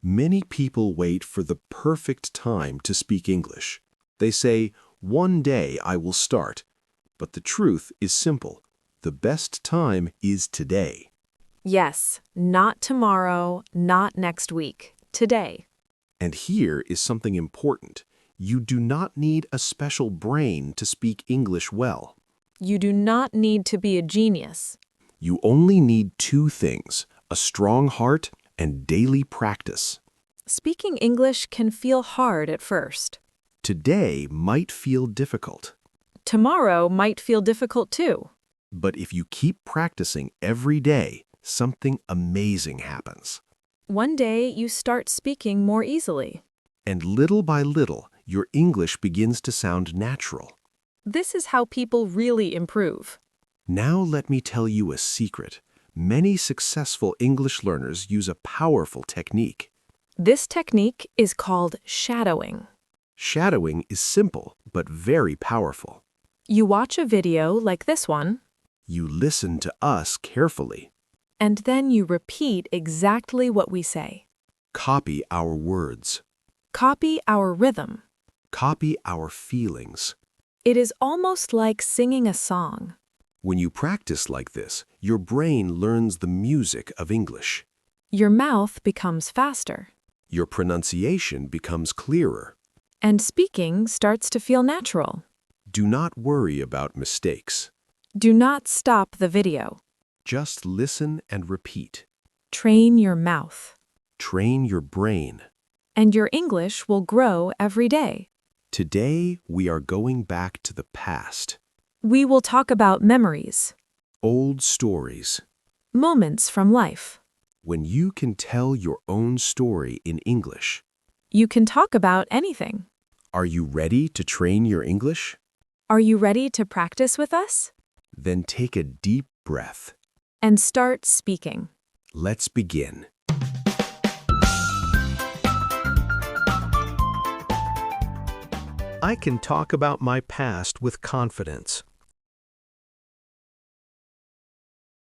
Many people wait for the perfect time to speak English. They say, "One day I will start." But the truth is simple. The best time is today. Yes, not tomorrow, not next week. Today. And here is something important. You do not need a special brain to speak English well. You do not need to be a genius. You only need two things, a strong heart and daily practice. Speaking English can feel hard at first. Today might feel difficult, Tomorrow might feel difficult too. but if you keep practicing every day, something amazing happens. One day you start speaking more easily. And little by little, your English begins to sound natural. This is how people really improve. Now let me tell you a secret. Many successful English learners use a powerful technique. This technique is called shadowing. Shadowing is simple, but very powerful. You watch a video like this one, You listen to us carefully. and then you repeat exactly what we say. Copy our words. Copy our rhythm. Copy our feelings. It is almost like singing a song. When you practice like this, your brain learns the music of English. Your mouth becomes faster, Your pronunciation becomes clearer. and speaking starts to feel natural. Do not worry about mistakes. Do not stop the video. Just listen and repeat. Train your mouth, Train your brain. and your English will grow every day. Today, we are going back to the past. We will talk about memories, Old stories. moments from life. When you can tell your own story in English, You can talk about anything. are you ready to train your English? Are you ready to practice with us? Then take a deep breath. And start speaking. Let's begin. I can talk about my past with confidence.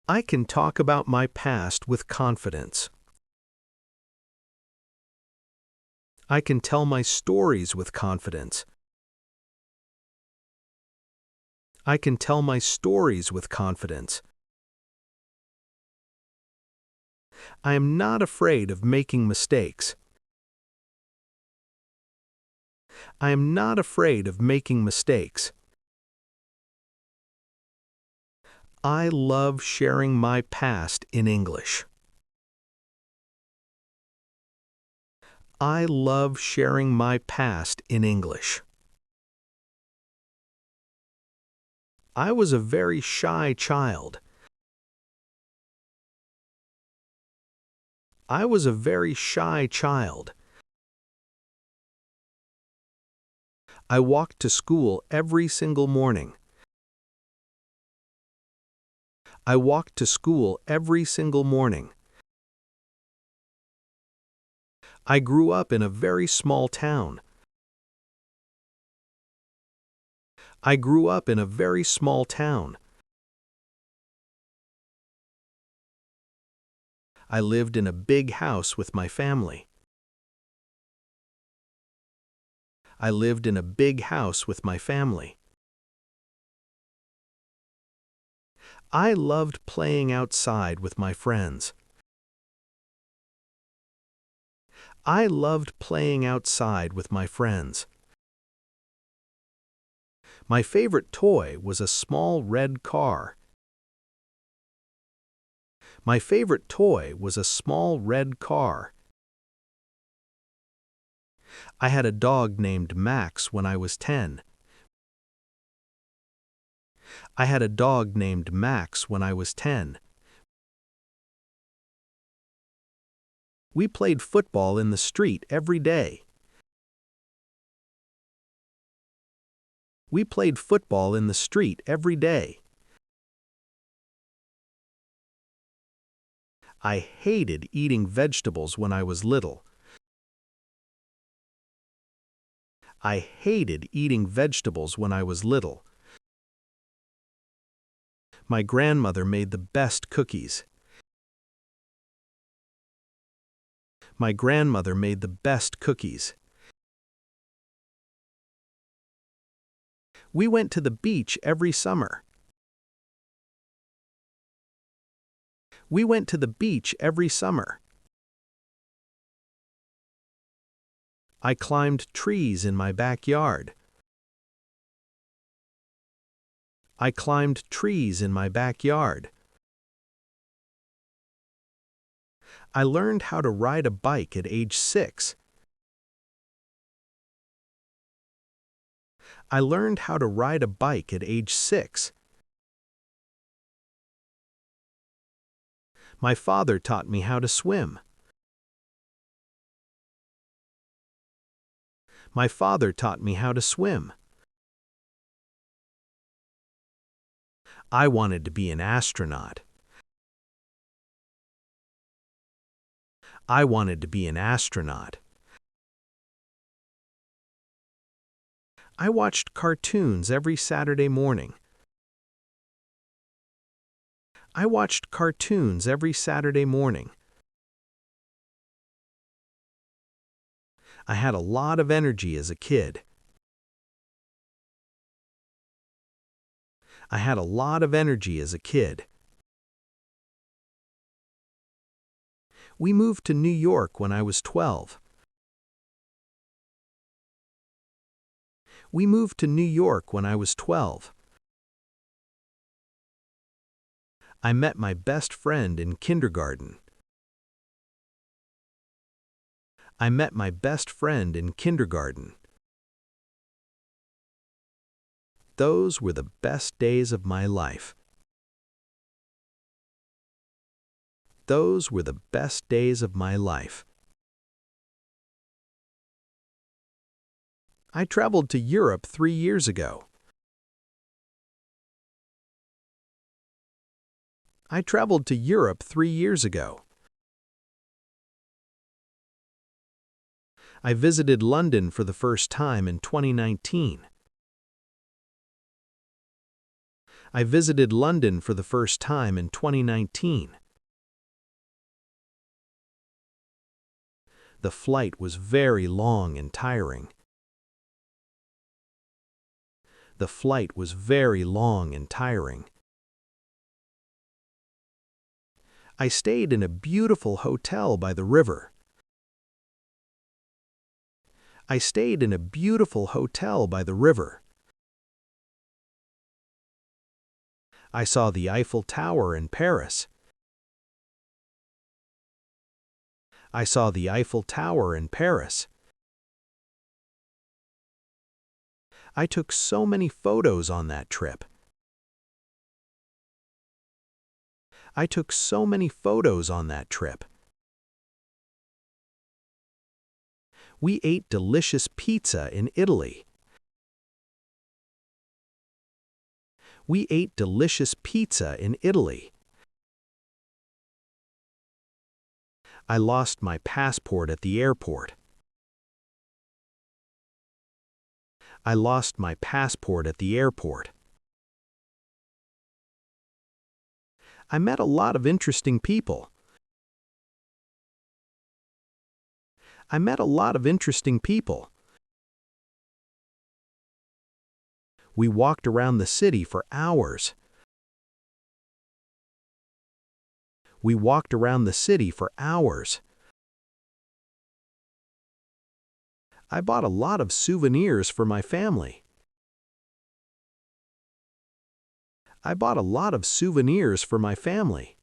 I can talk about my past with confidence. I can tell my stories with confidence. I can tell my stories with confidence. I am not afraid of making mistakes. I am not afraid of making mistakes. I love sharing my past in English. I love sharing my past in English. I was a very shy child. I was a very shy child. I walked to school every single morning. I walked to school every single morning. I grew up in a very small town. I grew up in a very small town. I lived in a big house with my family. I lived in a big house with my family. I loved playing outside with my friends. I loved playing outside with my friends. My favorite toy was a small red car. My favorite toy was a small red car. I had a dog named Max when I was 10. I had a dog named Max when I was 10. We played football in the street every day. We played football in the street every day. I hated eating vegetables when I was little. I hated eating vegetables when I was little. My grandmother made the best cookies. My grandmother made the best cookies. We went to the beach every summer. We went to the beach every summer. I climbed trees in my backyard. I climbed trees in my backyard. I learned how to ride a bike at age 6. I learned how to ride a bike at age 6. My father taught me how to swim. My father taught me how to swim. I wanted to be an astronaut. I wanted to be an astronaut. I watched cartoons every Saturday morning. I watched cartoons every Saturday morning. I had a lot of energy as a kid. I had a lot of energy as a kid. We moved to New York when I was 12. We moved to New York when I was 12. I met my best friend in kindergarten. I met my best friend in kindergarten. Those were the best days of my life. Those were the best days of my life. I traveled to Europe 3 years ago. I traveled to Europe 3 years ago. I visited London for the first time in 2019. I visited London for the first time in 2019. The flight was very long and tiring. The flight was very long and tiring. I stayed in a beautiful hotel by the river. I stayed in a beautiful hotel by the river. I saw the Eiffel Tower in Paris. I saw the Eiffel Tower in Paris. I took so many photos on that trip. I took so many photos on that trip. We ate delicious pizza in Italy. We ate delicious pizza in Italy. I lost my passport at the airport. I lost my passport at the airport. I met a lot of interesting people. I met a lot of interesting people. We walked around the city for hours. We walked around the city for hours. I bought a lot of souvenirs for my family. I bought a lot of souvenirs for my family.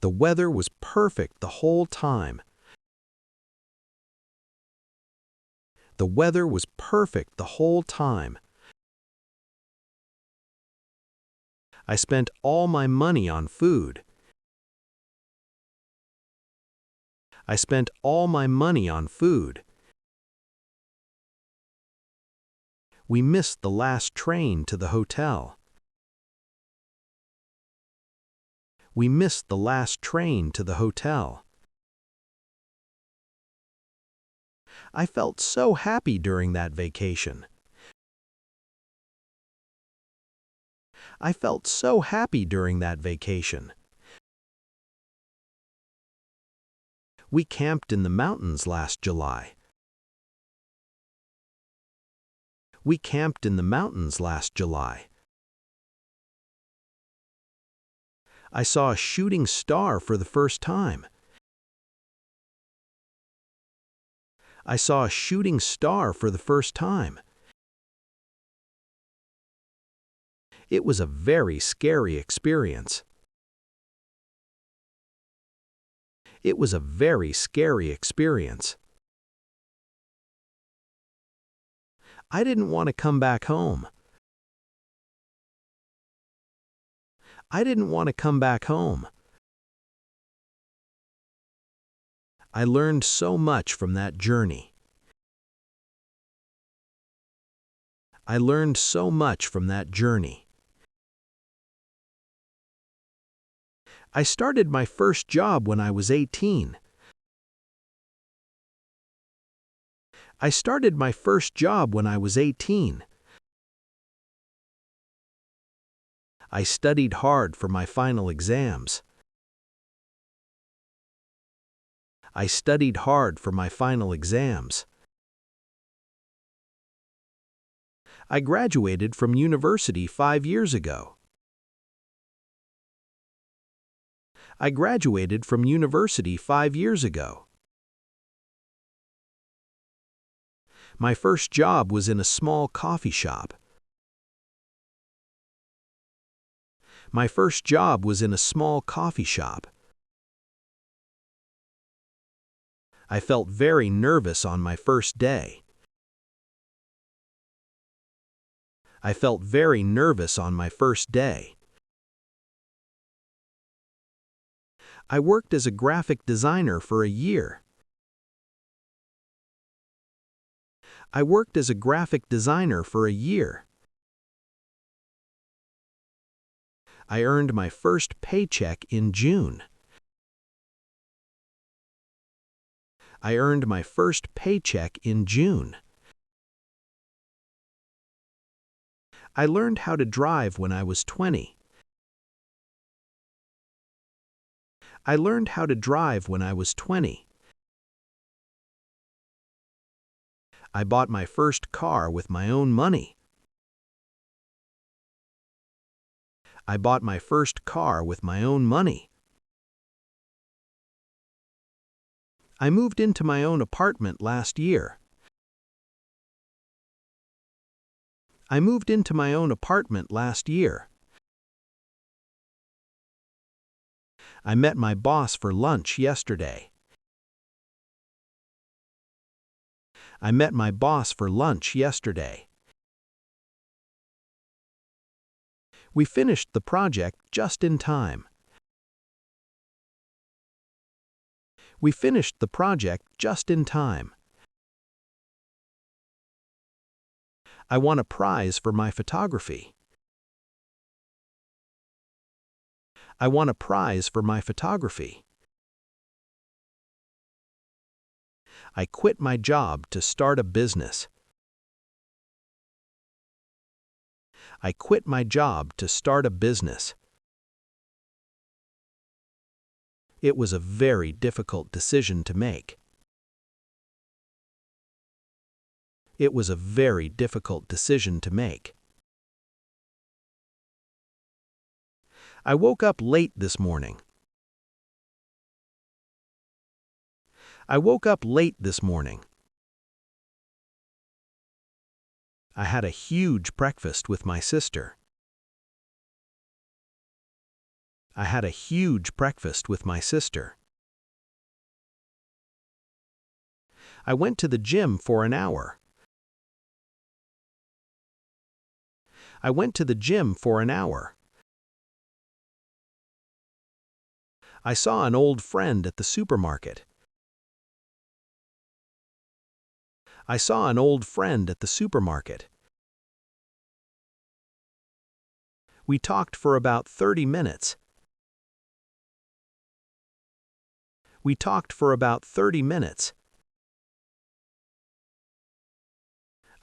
The weather was perfect the whole time. The weather was perfect the whole time. I spent all my money on food. I spent all my money on food. We missed the last train to the hotel. We missed the last train to the hotel. I felt so happy during that vacation. I felt so happy during that vacation. We camped in the mountains last July. We camped in the mountains last July. I saw a shooting star for the first time. I saw a shooting star for the first time. It was a very scary experience. It was a very scary experience. I didn't want to come back home. I didn't want to come back home. I learned so much from that journey. I learned so much from that journey. I started my first job when I was 18. I started my first job when I was 18. I studied hard for my final exams. I studied hard for my final exams. I graduated from university 5 years ago. I graduated from university 5 years ago. My first job was in a small coffee shop. My first job was in a small coffee shop. I felt very nervous on my first day. I felt very nervous on my first day. I worked as a graphic designer for a year. I worked as a graphic designer for a year. I earned my first paycheck in June. I earned my first paycheck in June. I learned how to drive when I was 20. I learned how to drive when I was 20. I bought my first car with my own money. I bought my first car with my own money. I moved into my own apartment last year. I moved into my own apartment last year. I met my boss for lunch yesterday. I met my boss for lunch yesterday. We finished the project just in time. We finished the project just in time. I won a prize for my photography. I won a prize for my photography. I quit my job to start a business. I quit my job to start a business. It was a very difficult decision to make. It was a very difficult decision to make. I woke up late this morning. I woke up late this morning. I had a huge breakfast with my sister. I had a huge breakfast with my sister. I went to the gym for an hour. I went to the gym for an hour. I saw an old friend at the supermarket. I saw an old friend at the supermarket. We talked for about 30 minutes. We talked for about 30 minutes.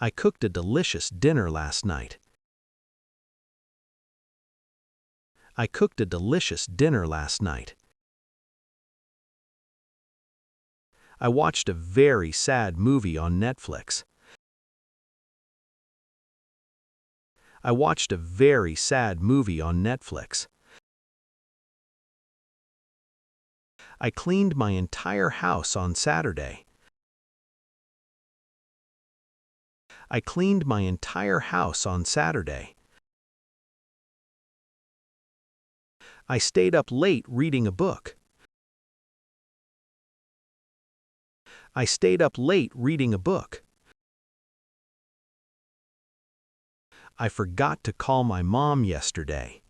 I cooked a delicious dinner last night. I cooked a delicious dinner last night. I watched a very sad movie on Netflix. I watched a very sad movie on Netflix. I cleaned my entire house on Saturday. I cleaned my entire house on Saturday. I stayed up late reading a book. I stayed up late reading a book. I forgot to call my mom yesterday.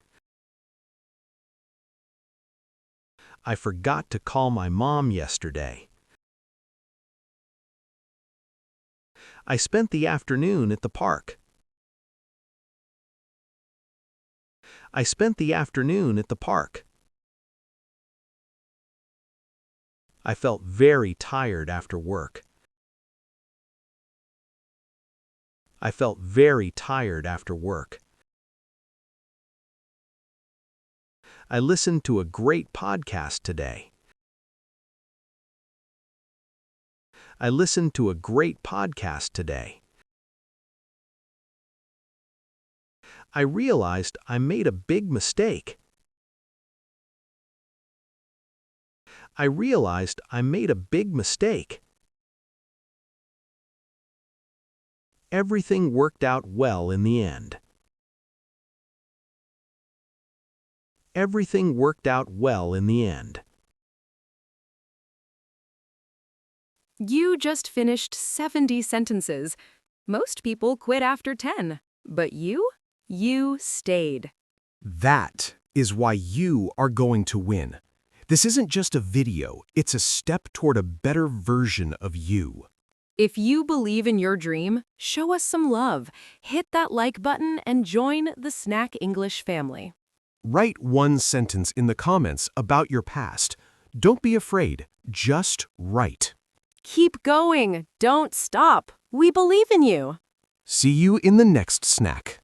I forgot to call my mom yesterday. I spent the afternoon at the park. I spent the afternoon at the park. I felt very tired after work. I felt very tired after work. I listened to a great podcast today. I listened to a great podcast today. I realized I made a big mistake. I realized I made a big mistake. Everything worked out well in the end. Everything worked out well in the end. You just finished 70 sentences. Most people quit after 10, but you stayed. That is why you are going to win. This isn't just a video, it's a step toward a better version of you. If you believe in your dream, show us some love. Hit that like button and join the Snack English family. Write one sentence in the comments about your past. Don't be afraid, just write. Keep going. Don't stop. We believe in you. See you in the next snack.